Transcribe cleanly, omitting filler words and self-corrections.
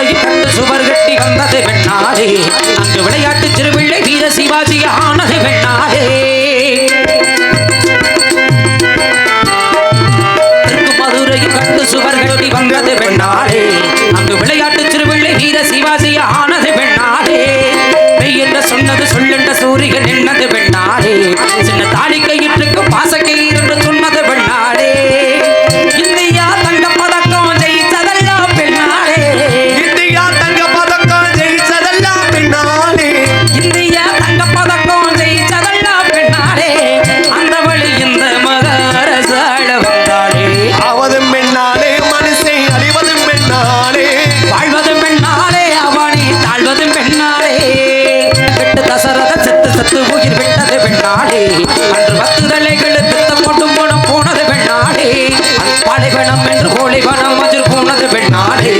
மதுரையை கண்டு சுவர் கட்டி வந்தது பெண்ணாலே அங்கு விளையாட்டு திருவிழை வீர சிவாஜி ஆனது பெண்ணாலே மதுரையை கண்டு சுவர் கட்டி வந்தது பெண்ணாலே அங்கு விளையாட்டு திருவிழை வீர சிவாஜி ஆனது பெண்ணாலே மெய் என்று சொன்னது சொல்லென்ற சூரியன் என்னது பெண்ணாலே சின்ன தாலி கையிட்டுக்கு பாசக்கை என்று சொன்னது பெண்ணாலே இந்தியா தங்க பதக்கம் ஜெயிச்சதெல்லாம் பெண்ணாலே இந்தியா தங்க பதக்கம் ஜெயிச்சதெல்லாம் பெண்ணாலே இந்தியா தங்க பதக்கம் ஜெயிச்சதெல்லாம் பெண்ணாலே அந்த வழி இந்த மகாரசாட வந்தாளே ஆவதும் பெண்ணாலே மனுஷை அழிவதும் பெண்ணாலே வாழ்வதும் பெண்ணாலே அவனை தாழ்வதும் பெண்ணாலே விட்டு தசரத செத்து செத்து உயிர் விட்டது பெண்ணாலே அன்று பத்து தலைகள் திட்டம் கொண்டு போனது பெண்ணாலே பாலைவனம் என்று கோழைவனம் அதில் போனது பெண்ணாலே